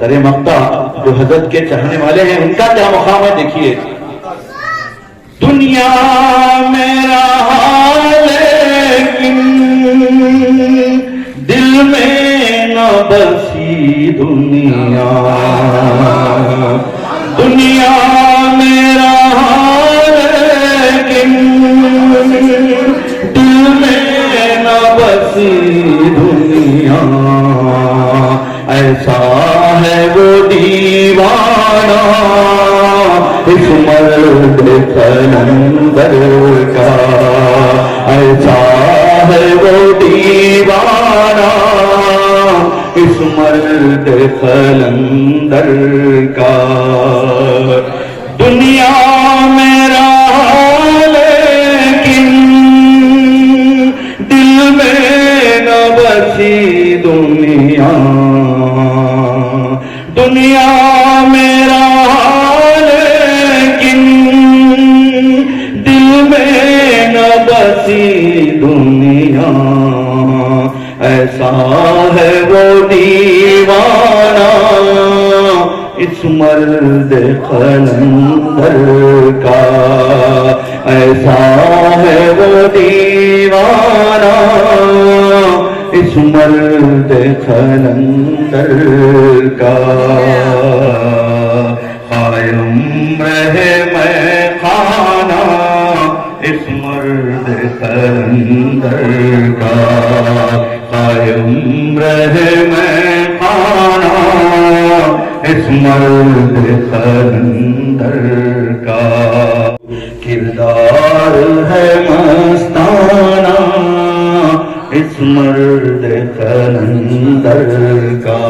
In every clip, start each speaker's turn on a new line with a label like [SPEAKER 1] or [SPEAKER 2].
[SPEAKER 1] سر مقطع جو حضرت کے چاہنے والے ہیں ان کا کیا مقام ہے دیکھیے. دنیا میرا حال لیکن دل میں نہ بسی دنیا. دنیا میرا حال لیکن دل میں نہ بسی دنیا. ایسا ہے وہ دیوانہ اس مرد قلندر کا. ایسا ہے وہ دیوانہ اس مرد قلندر کا. دنیا میرا لیکن دل میں نہ بسی دنیا. دنیا میرا لیکن دل میں نہ بسی دنیا. ایسا ہے وہ دیوانہ اس مرد قلندر کا. ایسا ہے وہ دیوانہ اس مرد قلندر کا. قائم رہے میں خانہ اس مرد قلندر کا. قائم رہے میں خانہ اس مرد قلندر کا. کردار ہے مستانہ اس مرد قلندر کا.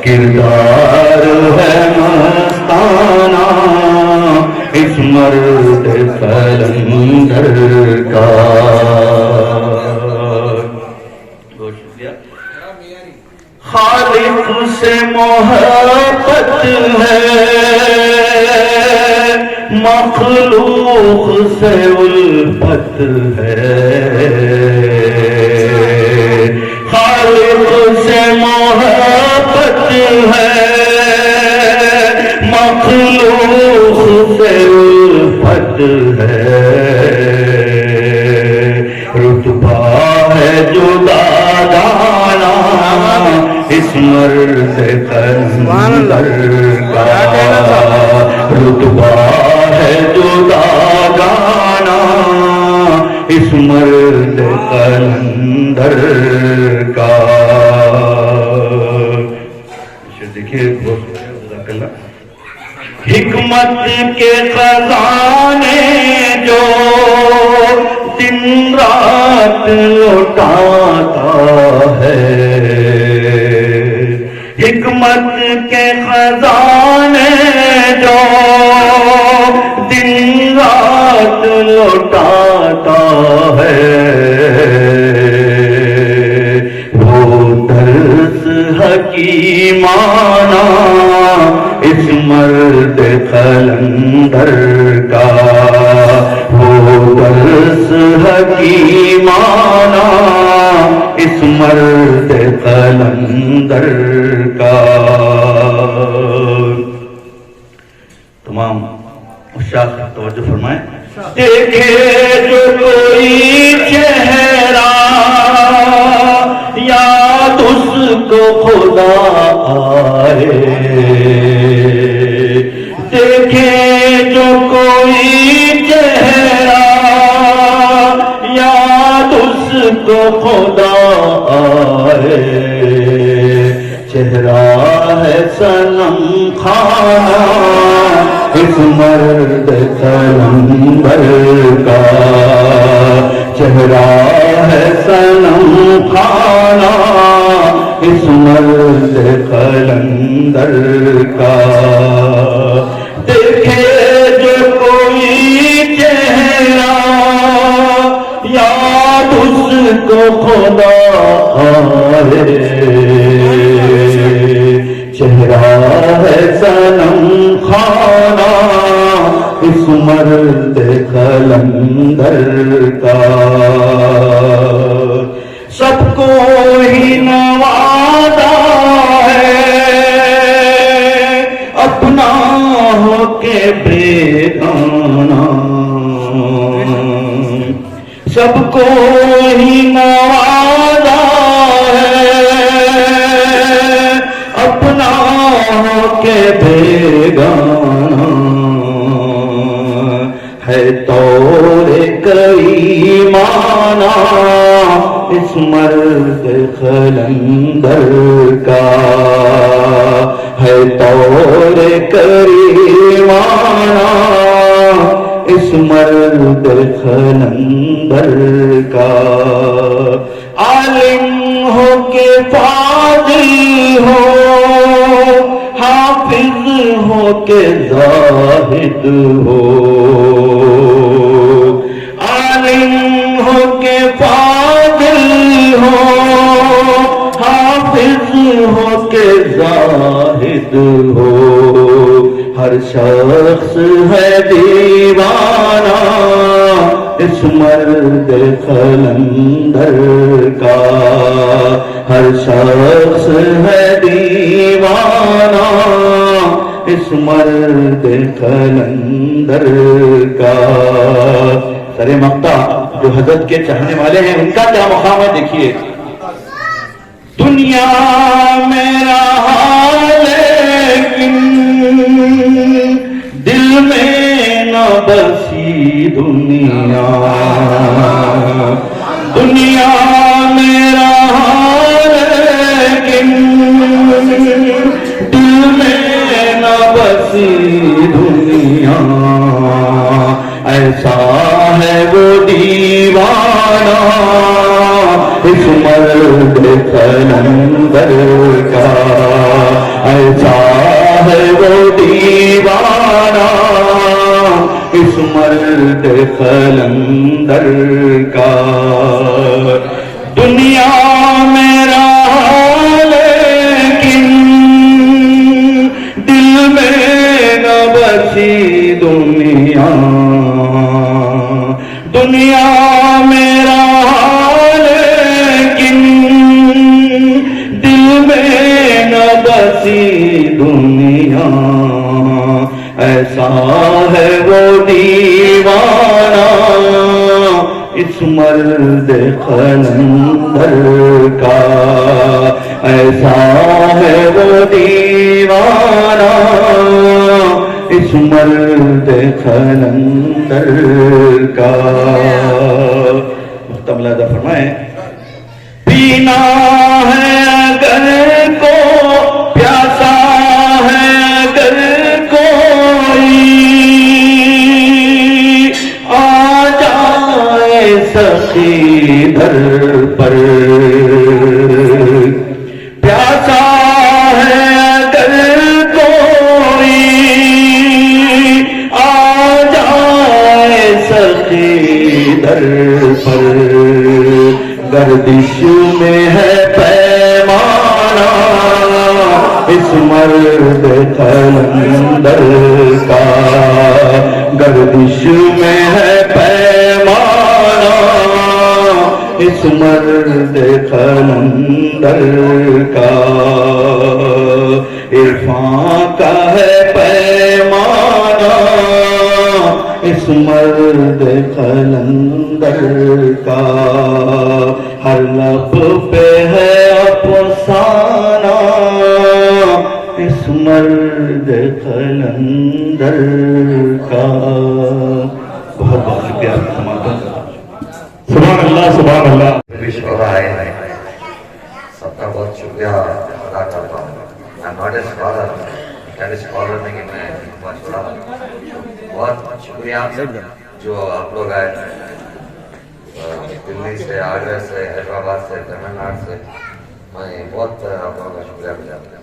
[SPEAKER 1] کردار ہے مستانہ اس مرد قلندر کا. خالق سے محبت ہے مخلوق سے الفت ہے. خالق سے محبت ہے مخلوق سے الفت ہے. رتبہ ہے جدا دانا اس مرد قلندر کا. رتبہ ہے جدا گانا اس مرد قلندر کا. دیکھیے حکمت کے خزانے جو دن رات لوٹاتا ہے. حکمت کے خزانے جو دن رات لوٹاتا ہے. وہ درس حکیمانہ اس مرد قلندر کا. وہ درس حکیمانہ اس مرد قلندر کا. تمام عشاق توجہ فرمائیں. دیکھے جو کوئی چہرہ یاد اس کو خدا آئے. دیکھے جو کوئی چہرہ یاد اس کو خدا آئے. چہرہ ہے صنم خانہ اس مرد قلندر کا. چہرہ ہے صنم خانہ اس مرد قلندر کا. دیکھے جو کوئی چہرہ یاد اس کو خدا آئے. چہرہ ہے صنم خانہ اس مرد قلندر کا. سب کو ہی نوازا ہے سب کو ہی نوازا ہے، اپنا کے بیگانہ ہے طور کریمانہ اس مرد قلندر کا، ہے طور کریمانہ اس مرد قلندر کا۔ عالم ہو کہ فاضل ہو، حافظ ہو کہ زاہد ہو، عالم ہو کہ فاضل ہو، حافظ ہو کہ زاہد ہو، ہر شخص ہے دیوانہ اس مرد قلندر کا، ہر شخص ہے دیوانہ اس مرد قلندر کا۔ سر مقطع جو حضرت کے چاہنے والے ہیں ان کا کیا مقام ہے دیکھیے۔ دنیا میرا حال لیکن دل میں نہ بسی دنیا، دنیا میرا حال لیکن دل میں نہ بسی دنیا، ایسا ہے وہ دیوانہ اس مرد قلندر کا، ایسا ہے وہ دیوانہ اس مرد قلندر کا۔ دنیا میرا لیکن دل میں نہ بسی دنیا، دنیا میرا لیکن دل میں نہ بسی دنیا، ایسا ہے وہ دیوانہ اس مرد قلندر کا، ایسا ہے وہ دیوانہ اس مرد قلندر کا۔ ملحظہ فرمائیں، پینا ہے اگر کو پیاسا ہے اگر کوئی، آ جائے سخی در پر، پیاسا ہے اگر کوئی آ جائے سخی در پر، گردش میں ہے پیمانہ اس مرد قلندر کا، گردش میں ہے پیمانہ اس مرد قلندر کا، عرفان کا ہے پیمانہ اس مرد قلندر کا، ہر لب پہ ہے افسانہ اس مرد قلندر کا۔ بہت بہت شکریہ
[SPEAKER 2] سبحان اللہ سبحان اللہ۔
[SPEAKER 3] سب کا بہت شکریہ ادا کرتا ہوں۔ میں ناٹ اے اسکالر، اسکالر نہیں کہ میں بہت چھوڑا، بہت شکریہ جو آپ لوگ آئے دلی سے، آگرہ سے، حیدرآباد سے، تمل ناڈو سے، میں بہت آپ لوگوں کا شکریہ گزار ہوں۔